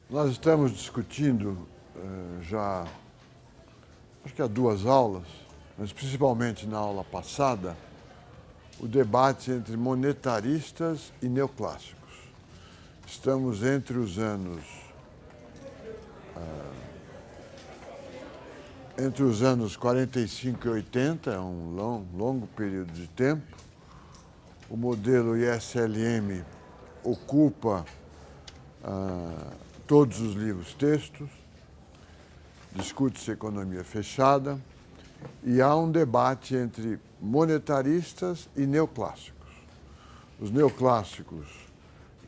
Nós estamos discutindo já, acho que há 2 aulas, mas principalmente na aula passada, o debate entre monetaristas e neoclássicos. Estamos entre os anos 45 e 80, é um longo período de tempo. O modelo ISLM ocupa todos os livros textos, discute-se economia fechada, e há um debate entre monetaristas e neoclássicos. Os neoclássicos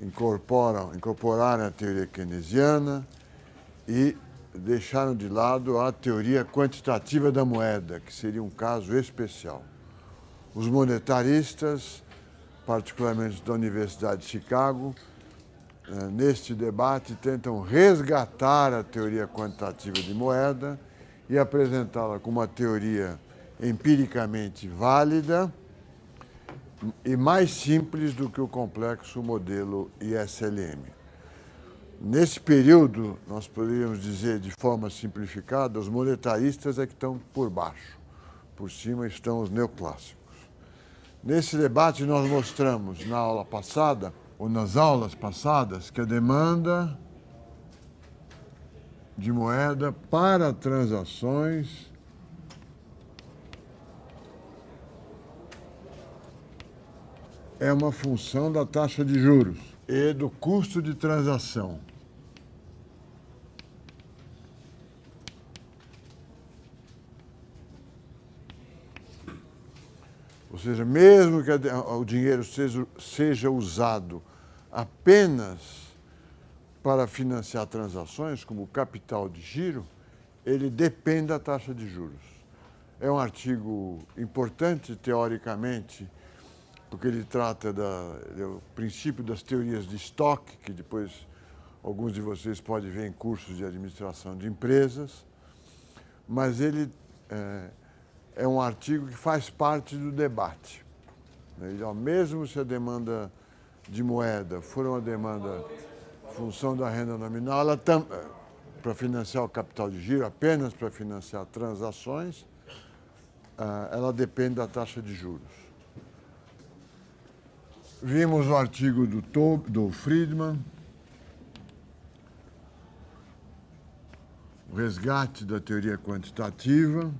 incorporaram a teoria keynesiana e deixaram de lado a teoria quantitativa da moeda, que seria um caso especial. Os monetaristas, particularmente da Universidade de Chicago, neste debate tentam resgatar a teoria quantitativa de moeda e apresentá-la como uma teoria empiricamente válida e mais simples do que o complexo modelo ISLM. Nesse período, nós poderíamos dizer de forma simplificada, os monetaristas é que estão por baixo, por cima estão os neoclássicos. Nesse debate nós mostramos na aula passada, ou nas aulas passadas, que a demanda de moeda para transações é uma função da taxa de juros e do custo de transação. Ou seja, mesmo que o dinheiro seja usado apenas para financiar transações, como o capital de giro, ele depende da taxa de juros. É um artigo importante, teoricamente, porque ele trata do princípio das teorias de estoque, que depois alguns de vocês podem ver em cursos de administração de empresas, mas ele é um artigo que faz parte do debate. Mesmo se a demanda de moeda for uma demanda em função da renda nominal, ela para financiar o capital de giro, apenas para financiar transações, ela depende da taxa de juros. Vimos o artigo do Friedman, o resgate da teoria quantitativa,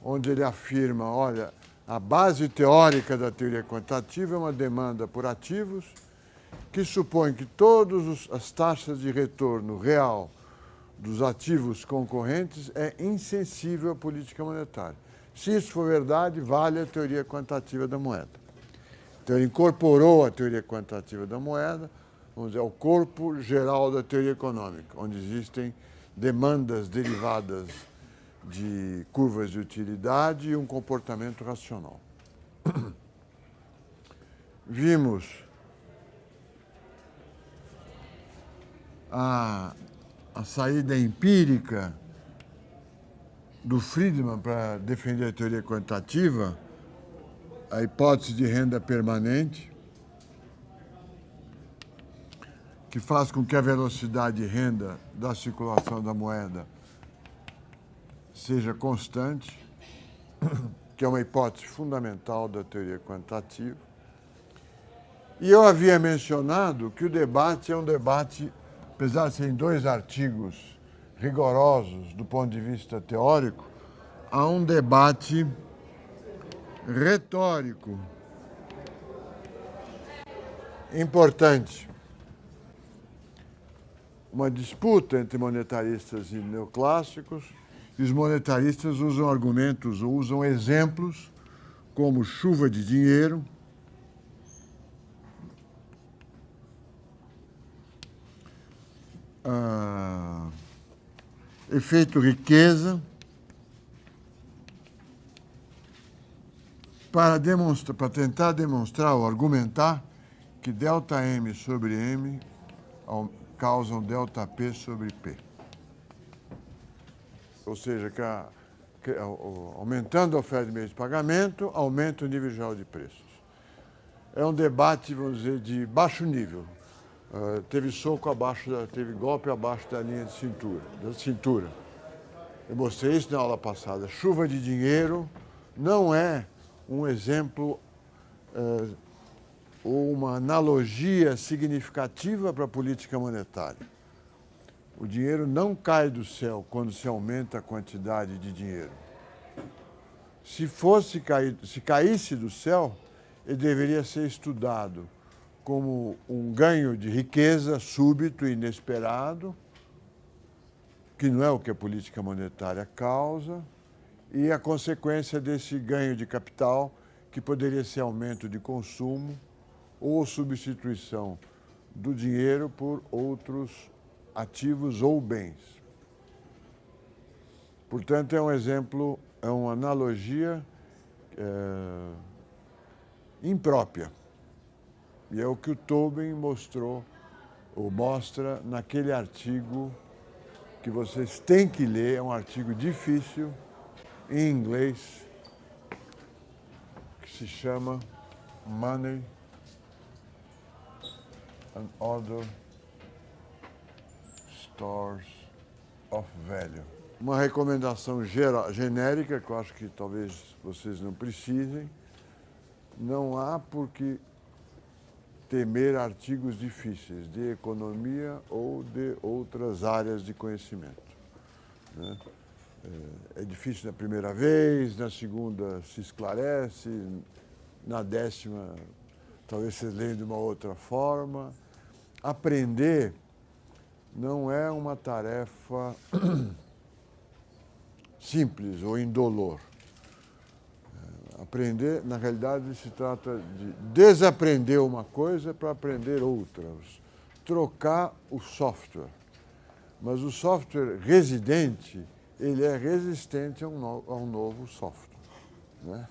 onde ele afirma, olha, a base teórica da teoria quantitativa é uma demanda por ativos que supõe que todas as taxas de retorno real dos ativos concorrentes é insensível à política monetária. Se isso for verdade, vale a teoria quantitativa da moeda. Então, ele incorporou a teoria quantitativa da moeda, vamos dizer, ao corpo geral da teoria econômica, onde existem demandas derivadas de curvas de utilidade e um comportamento racional. Vimos a saída empírica do Friedman para defender a teoria quantitativa, a hipótese de renda permanente, que faz com que a velocidade de renda da circulação da moeda seja constante, que é uma hipótese fundamental da teoria quantitativa. E eu havia mencionado que o debate é um debate, apesar de serem 2 artigos rigorosos do ponto de vista teórico, há um debate retórico importante. Uma disputa entre monetaristas e neoclássicos, e os monetaristas usam argumentos ou usam exemplos como chuva de dinheiro, efeito riqueza, para tentar demonstrar ou argumentar que ΔM sobre M causam ΔP sobre P. Ou seja, aumentando a oferta de meios de pagamento, aumenta o nível geral de preços. é um debate, vamos dizer, de baixo nível. Teve soco abaixo, teve golpe abaixo da linha de cintura, da cintura. Eu mostrei isso na aula passada. Chuva de dinheiro não é um exemplo ou uma analogia significativa para a política monetária. O dinheiro não cai do céu quando se aumenta a quantidade de dinheiro. Se caísse do céu, ele deveria ser estudado como um ganho de riqueza súbito e inesperado, que não é o que a política monetária causa, e a consequência desse ganho de capital, que poderia ser aumento de consumo ou substituição do dinheiro por outros ativos ou bens. Portanto, é um exemplo, é uma analogia imprópria. E é o que o Tobin mostrou, ou mostra, naquele artigo que vocês têm que ler, é um artigo difícil, em inglês, que se chama Money and Other Stores of Value. Uma recomendação genérica, que eu acho que talvez vocês não precisem, não há por que temer artigos difíceis de economia ou de outras áreas de conhecimento. Né? É difícil na primeira vez, na segunda se esclarece, na 10ª talvez vocês leiam de uma outra forma. Aprender não é uma tarefa simples ou indolor. Aprender, na realidade, se trata de desaprender uma coisa para aprender outras. Trocar o software. Mas o software residente, ele é resistente a um novo software. Né?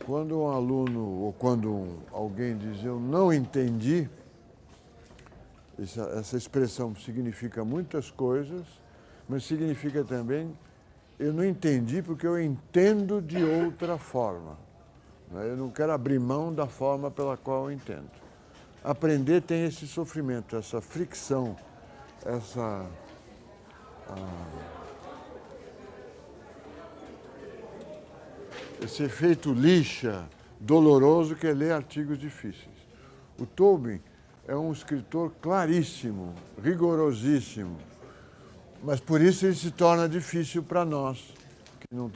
Quando um aluno ou quando alguém diz eu não entendi, essa expressão significa muitas coisas, mas significa também eu não entendi porque eu entendo de outra forma. Eu não quero abrir mão da forma pela qual eu entendo. Aprender tem esse sofrimento, essa fricção, esse efeito lixa doloroso que é ler artigos difíceis. O Tobin é um escritor claríssimo, rigorosíssimo, mas por isso ele se torna difícil para nós, que não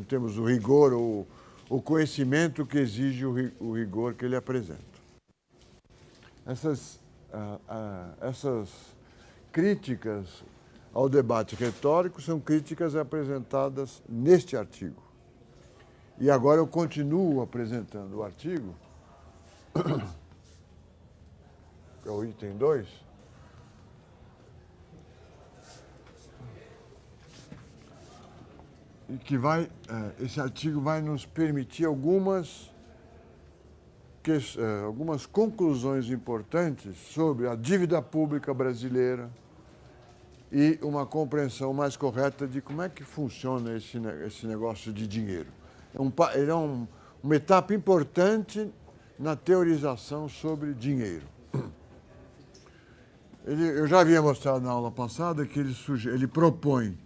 temos o rigor ou o conhecimento que exige o rigor que ele apresenta. Essas críticas ao debate retórico são críticas apresentadas neste artigo. E agora eu continuo apresentando o artigo, que é o item 2, e que esse artigo vai nos permitir algumas conclusões importantes sobre a dívida pública brasileira e uma compreensão mais correta de como é que funciona esse negócio de dinheiro. Ele é uma etapa importante na teorização sobre dinheiro. Eu já havia mostrado na aula passada que ele propõe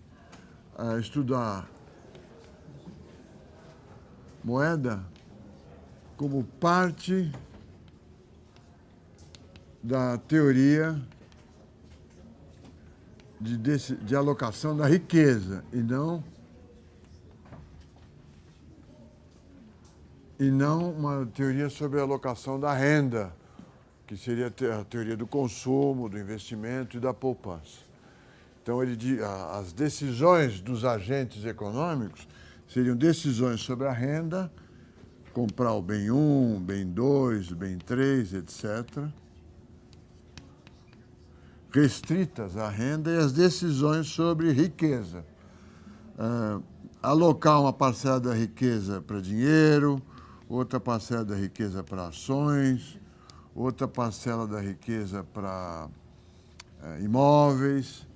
estudar moeda como parte da teoria de alocação da riqueza e não uma teoria sobre a alocação da renda, que seria a teoria do consumo, do investimento e da poupança. Então, as decisões dos agentes econômicos seriam decisões sobre a renda, comprar o bem 1, bem 2, bem 3, etc., restritas à renda, e as decisões sobre riqueza. Alocar uma parcela da riqueza para dinheiro, outra parcela da riqueza para ações, outra parcela da riqueza para imóveis,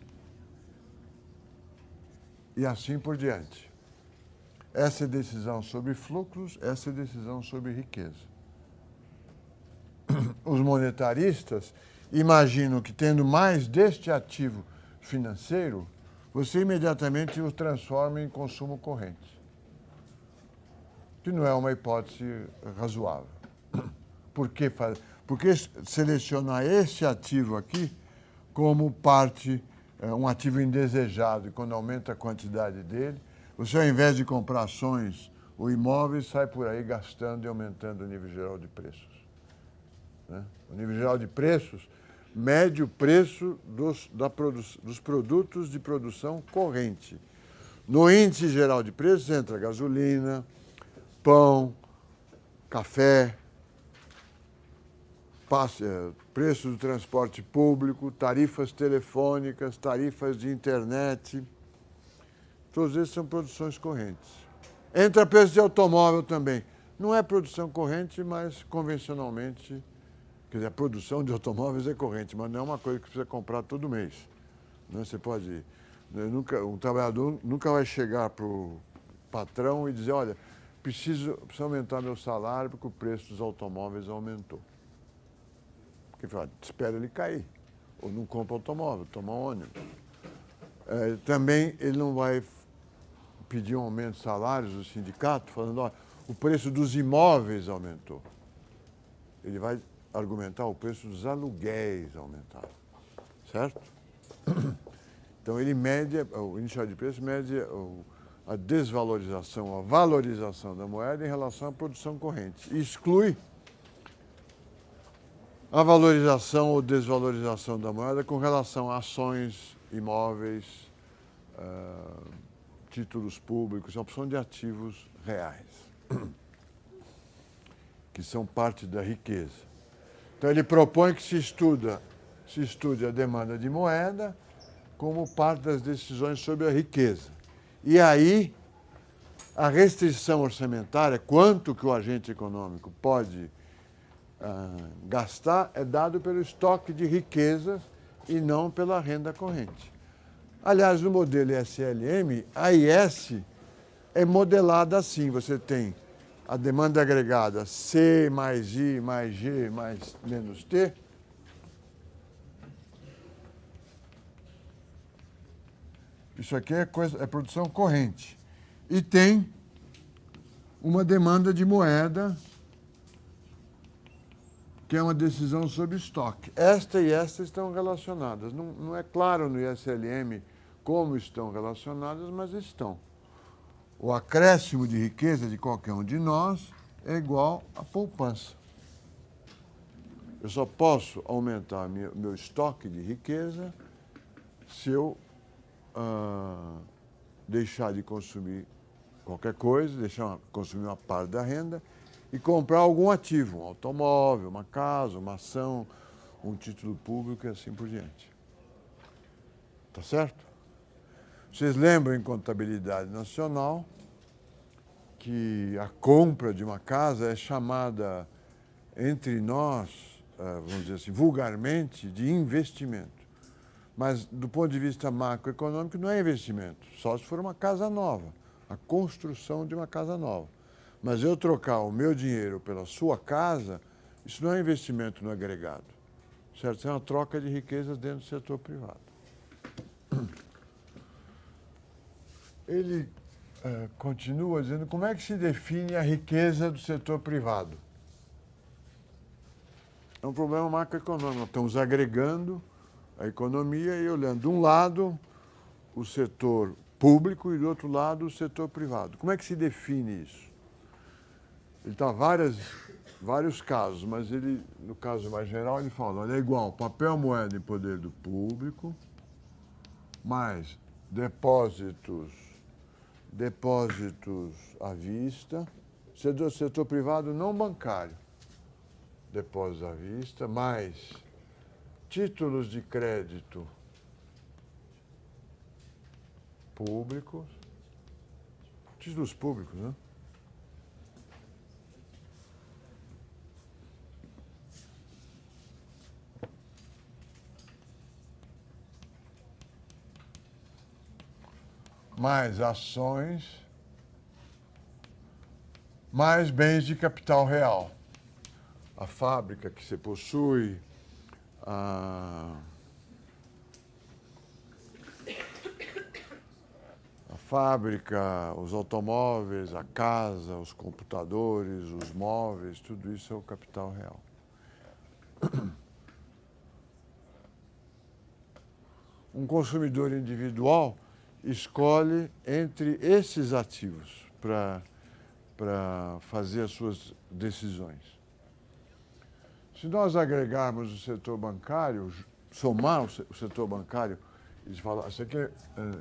e assim por diante. Essa é decisão sobre fluxos, essa é decisão sobre riqueza. Os monetaristas imaginam que, tendo mais deste ativo financeiro, você imediatamente o transforma em consumo corrente, que não é uma hipótese razoável. Por que selecionar esse ativo aqui como parte, um ativo indesejado, e quando aumenta a quantidade dele, você, ao invés de comprar ações ou imóveis, sai por aí gastando e aumentando o nível geral de preços. Né? O nível geral de preços mede o preço dos produtos de produção corrente. No índice geral de preços entra gasolina, pão, café, preço do transporte público, tarifas telefônicas, tarifas de internet. Todos esses são produções correntes. Entra preço de automóvel também. Não é produção corrente, mas convencionalmente, quer dizer, a produção de automóveis é corrente, mas não é uma coisa que precisa comprar todo mês. Né? Você pode... um trabalhador nunca vai chegar para o patrão e dizer, olha, preciso aumentar meu salário porque o preço dos automóveis aumentou. Porque fala, espera ele cair. Ou não compra automóvel, toma ônibus. Também ele não vai pedir um aumento de salários do sindicato, falando, olha, o preço dos imóveis aumentou. Ele vai argumentar o preço dos aluguéis aumentaram. Certo? Então, ele mede, o índice de preço mede a desvalorização, a valorização da moeda em relação à produção corrente. E exclui a valorização ou desvalorização da moeda com relação a ações, imóveis, títulos públicos, a opção de ativos reais, que são parte da riqueza. Então, ele propõe que se estude a demanda de moeda como parte das decisões sobre a riqueza. E aí, a restrição orçamentária, quanto que o agente econômico pode gastar, é dado pelo estoque de riquezas e não pela renda corrente. Aliás, no modelo ISLM, a IS é modelada assim. Você tem a demanda agregada C mais I mais G mais menos T. Isso aqui é produção corrente. E tem uma demanda de moeda, que é uma decisão sobre estoque. Esta e esta estão relacionadas. Não é claro no ISLM como estão relacionadas, mas estão. O acréscimo de riqueza de qualquer um de nós é igual à poupança. Eu só posso aumentar meu estoque de riqueza se eu deixar de consumir qualquer coisa, deixar de consumir uma parte da renda e comprar algum ativo, um automóvel, uma casa, uma ação, um título público e assim por diante. Tá certo? Vocês lembram em contabilidade nacional que a compra de uma casa é chamada, entre nós, vamos dizer assim, vulgarmente, de investimento. Mas, do ponto de vista macroeconômico, não é investimento, só se for uma casa nova, a construção de uma casa nova. Mas eu trocar o meu dinheiro pela sua casa, isso não é investimento no agregado. Certo? Isso é uma troca de riquezas dentro do setor privado. Ele continua dizendo como é que se define a riqueza do setor privado. É um problema macroeconômico. Nós estamos agregando a economia e olhando de um lado o setor público e do outro lado o setor privado. Como é que se define isso? Ele está vários casos, mas ele, no caso mais geral, ele fala, olha, é igual papel moeda em poder do público, mais depósitos à vista, setor privado não bancário, depósitos à vista, mais títulos de crédito públicos, títulos públicos, né? Mais ações mais bens de capital real. A fábrica que você possui, a fábrica, os automóveis, a casa, os computadores, os móveis, tudo isso é o capital real. Um consumidor individual escolhe entre esses ativos para fazer as suas decisões. Se nós agregarmos o setor bancário, somar o setor bancário, eles falam, isso aqui é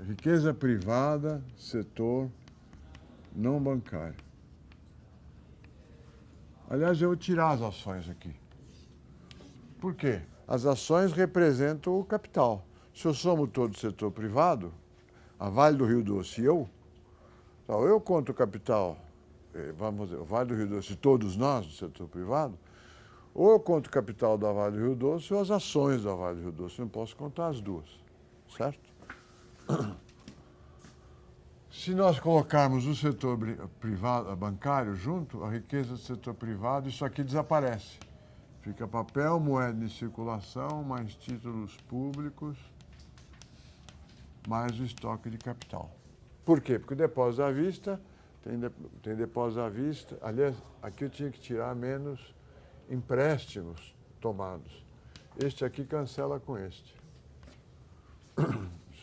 riqueza privada, setor não bancário. Aliás, eu vou tirar as ações aqui. Por quê? As ações representam o capital. Se eu somo todo o setor privado, a Vale do Rio Doce e eu conto o capital, vamos dizer, o Vale do Rio Doce e todos nós do setor privado, ou eu conto o capital da Vale do Rio Doce ou as ações da Vale do Rio Doce. Eu não posso contar as duas, certo? Se nós colocarmos o setor privado, bancário junto, a riqueza do setor privado, isso aqui desaparece. Fica papel, moeda em circulação, mais títulos públicos, mais o estoque de capital. Por quê? Porque o depósito à vista, tem depósito à vista. Aliás, aqui eu tinha que tirar menos empréstimos tomados. Este aqui cancela com este.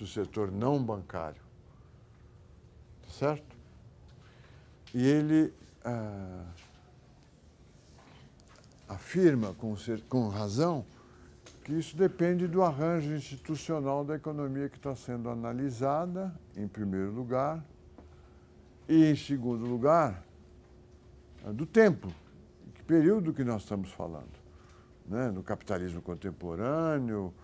O setor não bancário. Certo? E ele afirma com razão que isso depende do arranjo institucional da economia que está sendo analisada, em primeiro lugar, e, em segundo lugar, do tempo, que período que nós estamos falando. Né? No capitalismo contemporâneo,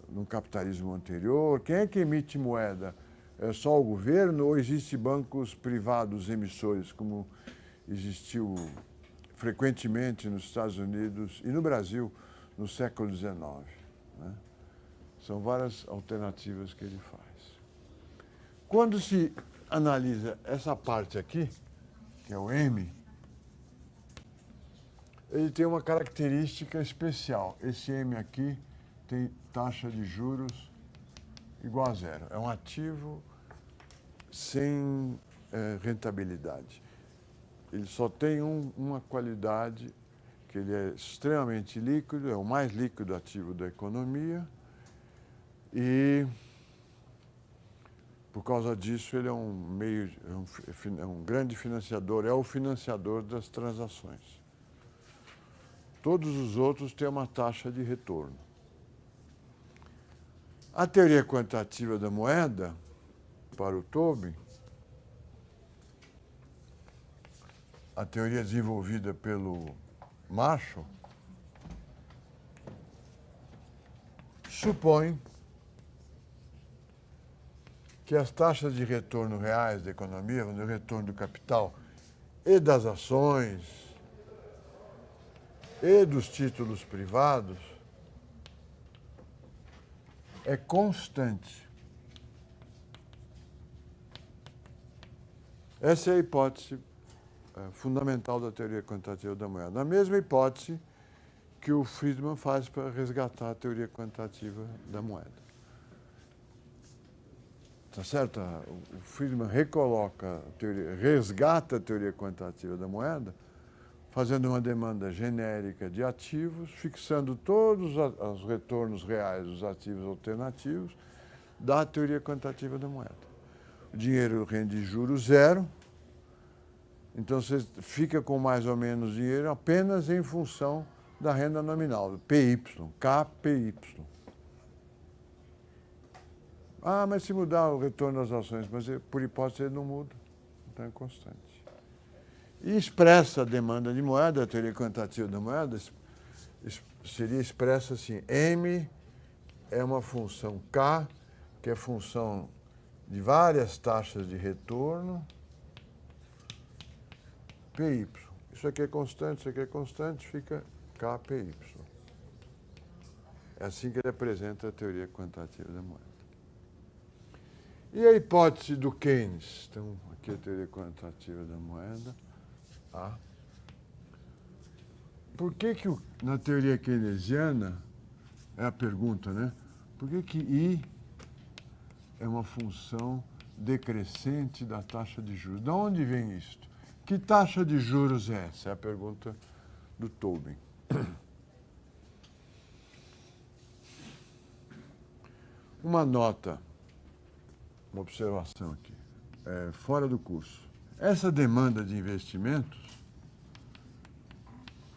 no capitalismo anterior. Quem é que emite moeda? É só o governo ou existem bancos privados emissores, como existiu frequentemente nos Estados Unidos e no Brasil no século XIX? Né? São várias alternativas que ele faz. Quando se analisa essa parte aqui, que é o M, ele tem uma característica especial. Esse M aqui tem taxa de juros igual a zero. É um ativo sem rentabilidade. Ele só tem uma qualidade, que ele é extremamente líquido, é o mais líquido ativo da economia e, por causa disso, ele é um grande financiador, é o financiador das transações. Todos os outros têm uma taxa de retorno. A teoria quantitativa da moeda, para o Tobin, a teoria desenvolvida pelo Marshall, supõe que as taxas de retorno reais da economia, o retorno do capital e das ações e dos títulos privados, é constante. Essa é a hipótese fundamental da teoria quantitativa da moeda. A mesma hipótese que o Friedman faz para resgatar a teoria quantitativa da moeda. Tá certo? O Friedman resgata a teoria quantitativa da moeda, fazendo uma demanda genérica de ativos, fixando todos os retornos reais dos ativos alternativos da teoria quantitativa da moeda. O dinheiro rende juros zero, então você fica com mais ou menos dinheiro apenas em função da renda nominal, PY, KPY. Ah, mas se mudar o retorno das ações, mas por hipótese ele não muda, então é constante. E expressa a demanda de moeda, a teoria quantitativa da moeda, seria expressa assim, M é uma função K, que é função de várias taxas de retorno, PY. Isso aqui é constante, fica KPY. É assim que ele apresenta a teoria quantitativa da moeda. E a hipótese do Keynes? Então, aqui a teoria quantitativa da moeda. A. Por que na teoria keynesiana, é a pergunta, né? Por que I é uma função decrescente da taxa de juros? De onde vem isto? Que taxa de juros é essa? É a pergunta do Tobin. Uma nota, uma observação aqui, fora do curso. Essa demanda de investimentos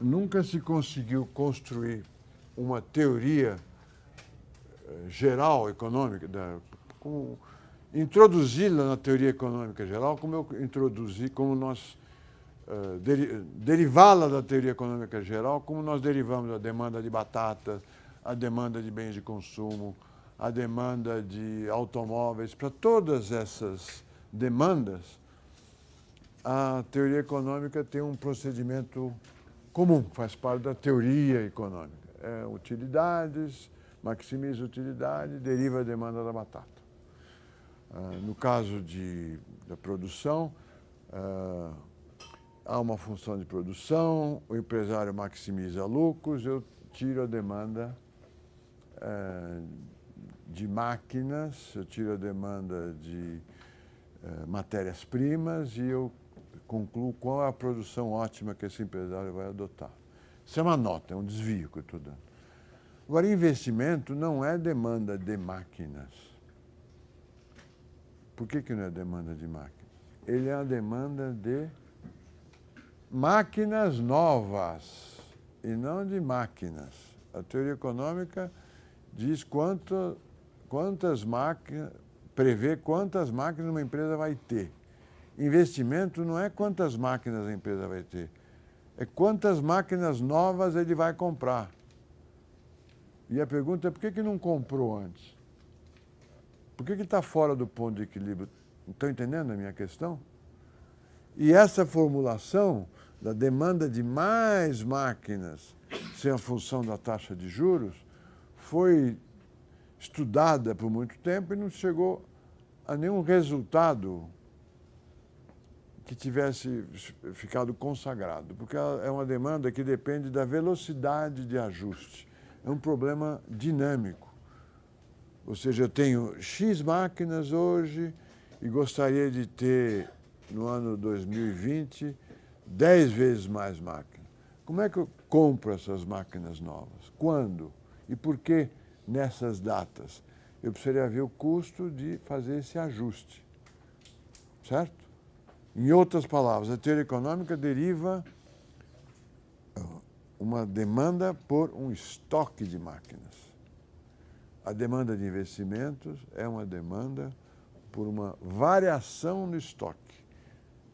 nunca se conseguiu construir uma teoria geral econômica, introduzi-la na teoria econômica geral, como eu introduzi, como nós derivá-la da teoria econômica geral, como nós derivamos a demanda de batata, a demanda de bens de consumo, a demanda de automóveis. Para todas essas demandas, a teoria econômica tem um procedimento comum, faz parte da teoria econômica. Utilidades, maximiza a utilidade, deriva a demanda da batata. No caso da produção, há uma função de produção, o empresário maximiza lucros, eu tiro a demanda de máquinas, eu tiro a demanda de matérias-primas e eu concluo qual é a produção ótima que esse empresário vai adotar. Isso é uma nota, é um desvio que eu estou dando. Agora, investimento não é demanda de máquinas. Por que não é demanda de máquinas? Ele é a demanda de máquinas novas e não de máquinas. A teoria econômica diz quantas máquinas, prevê quantas máquinas uma empresa vai ter. Investimento não é quantas máquinas a empresa vai ter, é quantas máquinas novas ele vai comprar. E a pergunta é por que não comprou antes? Por que está fora do ponto de equilíbrio? Estão entendendo a minha questão? E essa formulação da demanda de mais máquinas sem a função da taxa de juros foi estudada por muito tempo e não chegou a nenhum resultado que tivesse ficado consagrado, porque é uma demanda que depende da velocidade de ajuste. É um problema dinâmico. Ou seja, eu tenho X máquinas hoje e gostaria de ter, no ano 2020, 10 vezes mais máquinas. Como é que eu compro essas máquinas novas? Quando? E por que nessas datas? Eu precisaria ver o custo de fazer esse ajuste. Certo? Em outras palavras, a teoria econômica deriva uma demanda por um estoque de máquinas. A demanda de investimentos é uma demanda por uma variação no estoque.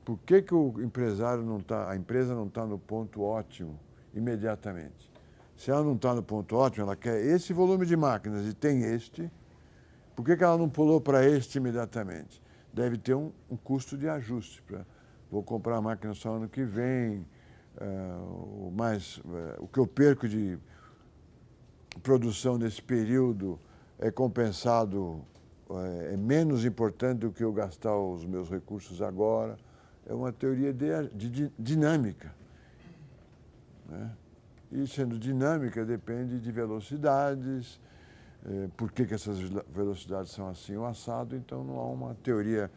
Por que o empresário a empresa não está no ponto ótimo imediatamente? Se ela não está no ponto ótimo, ela quer esse volume de máquinas e tem este, por que ela não pulou para este imediatamente? Deve ter um custo de ajuste. Vou comprar a máquina só ano que vem, o que eu perco de produção nesse período é compensado, é menos importante do que eu gastar os meus recursos agora. É uma teoria de dinâmica. Né? E sendo dinâmica, depende de velocidades, por que essas velocidades são assim ou assado, então não há uma teoria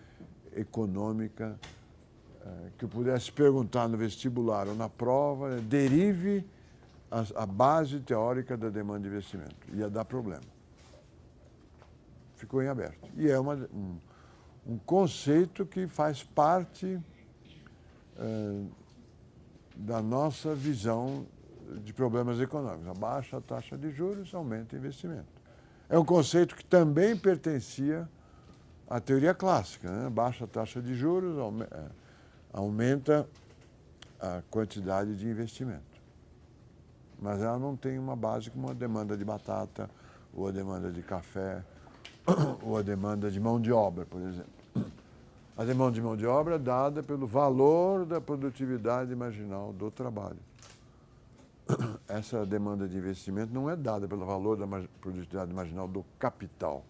econômica que eu pudesse perguntar no vestibular ou na prova, derive a base teórica da demanda de investimento. Ia dar problema. Ficou em aberto. E é um conceito que faz parte da nossa visão de problemas econômicos. A baixa taxa de juros aumenta o investimento. É um conceito que também pertencia à teoria clássica. Né? Baixa taxa de juros aumenta a quantidade de investimento. Mas ela não tem uma base como a demanda de batata, ou a demanda de café, ou a demanda de mão de obra, por exemplo. A demanda de mão de obra é dada pelo valor da produtividade marginal do trabalho. Essa demanda de investimento não é dada pelo valor da produtividade marginal do capital,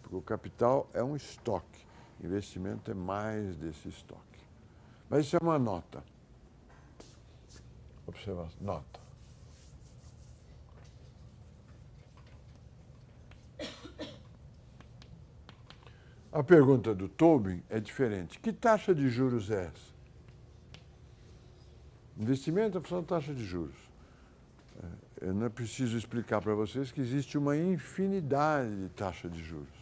porque o capital é um estoque. Investimento é mais desse estoque. Mas isso é uma nota. Observação, nota. A pergunta do Tobin é diferente. Que taxa de juros é essa? Investimento é função da taxa de juros. Eu não preciso explicar para vocês que existe uma infinidade de taxas de juros.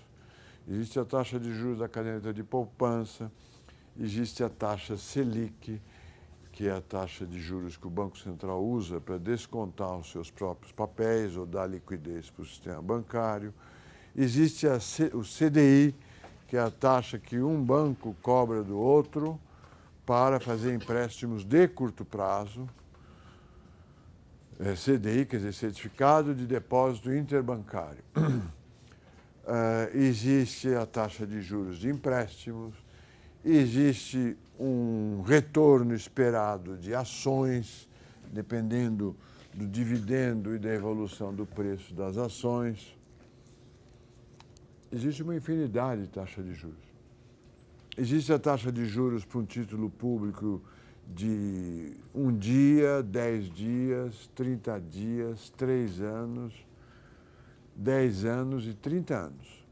Existe a taxa de juros da caderneta de poupança, existe a taxa Selic, que é a taxa de juros que o Banco Central usa para descontar os seus próprios papéis ou dar liquidez para o sistema bancário. Existe o CDI, que é a taxa que um banco cobra do outro para fazer empréstimos de curto prazo. CDI, quer dizer, Certificado de Depósito Interbancário. Existe a taxa de juros de empréstimos, existe um retorno esperado de ações, dependendo do dividendo e da evolução do preço das ações. Existe uma infinidade de taxas de juros. Existe a taxa de juros para um título público de 1 dia, 10 dias, 30 dias, 3 anos, 10 anos e 30 anos.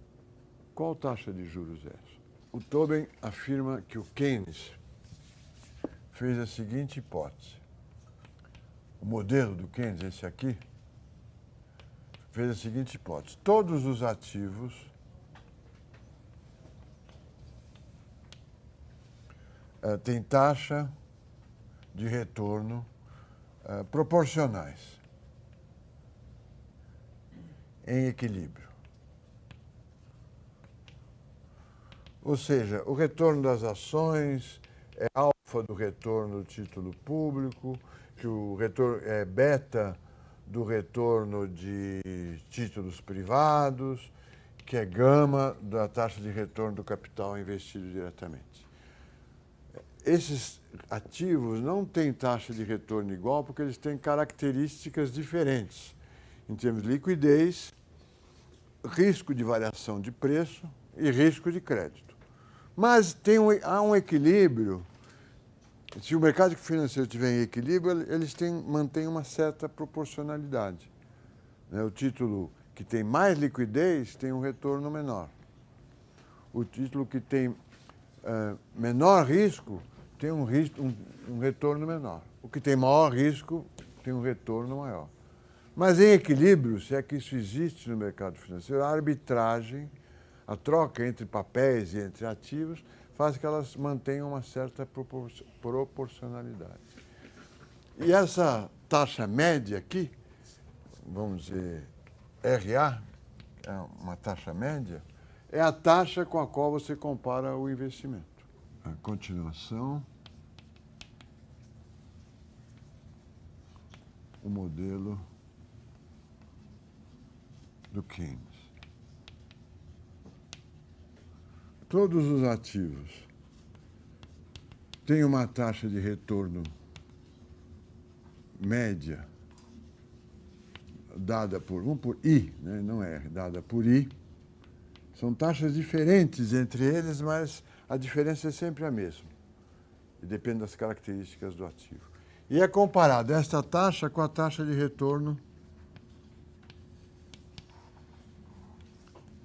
Qual taxa de juros é essa? O Tobin afirma que o Keynes fez a seguinte hipótese. O modelo do Keynes, esse aqui, fez a seguinte hipótese. Todos os ativos têm taxa de retorno proporcionais, em equilíbrio. Ou seja, o retorno das ações é alfa do retorno do título público, que o retorno é beta do retorno de títulos privados, que é gama da taxa de retorno do capital investido diretamente. Esses ativos não têm taxa de retorno igual porque eles têm características diferentes em termos de liquidez, risco de variação de preço e risco de crédito. Mas há um equilíbrio. Se o mercado financeiro estiver em equilíbrio, eles mantêm uma certa proporcionalidade. O título que tem mais liquidez tem um retorno menor. O título que tem menor risco tem um retorno menor. O que tem maior risco tem um retorno maior. Mas em equilíbrio, se é que isso existe no mercado financeiro, a arbitragem, a troca entre papéis e entre ativos, faz que elas mantenham uma certa proporcionalidade. E essa taxa média aqui, vamos dizer, RA, é uma taxa média, é a taxa com a qual você compara o investimento. A continuação, o modelo do Keynes. Todos os ativos têm uma taxa de retorno média dada vamos por I, né? Não é R, dada por I. São taxas diferentes entre eles, mas a diferença é sempre a mesma. E depende das características do ativo. E é comparada esta taxa com a taxa de retorno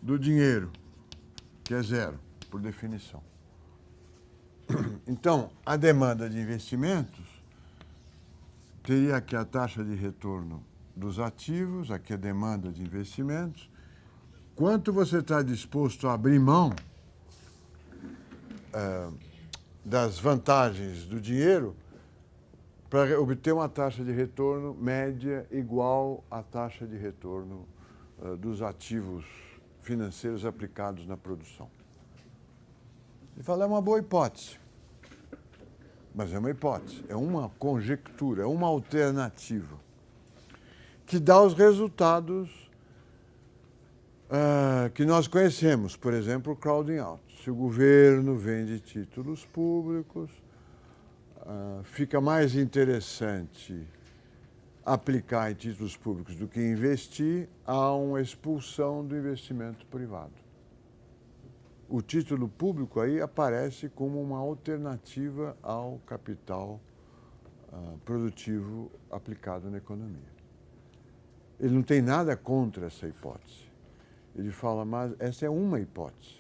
do dinheiro, que é zero, por definição. Então, a demanda de investimentos teria aqui a taxa de retorno dos ativos, aqui a demanda de investimentos. Quanto você está disposto a abrir mão das vantagens do dinheiro para obter uma taxa de retorno média igual à taxa de retorno dos ativos financeiros aplicados na produção. Ele fala, é uma boa hipótese, mas é uma hipótese, é uma conjectura, é uma alternativa que dá os resultados que nós conhecemos, por exemplo, o crowding out. Se o governo vende títulos públicos, fica mais interessante aplicar em títulos públicos do que investir, há uma expulsão do investimento privado. o título público aí aparece como uma alternativa ao capital produtivo aplicado na economia. Ele não tem nada contra essa hipótese. Ele fala, mas essa é uma hipótese.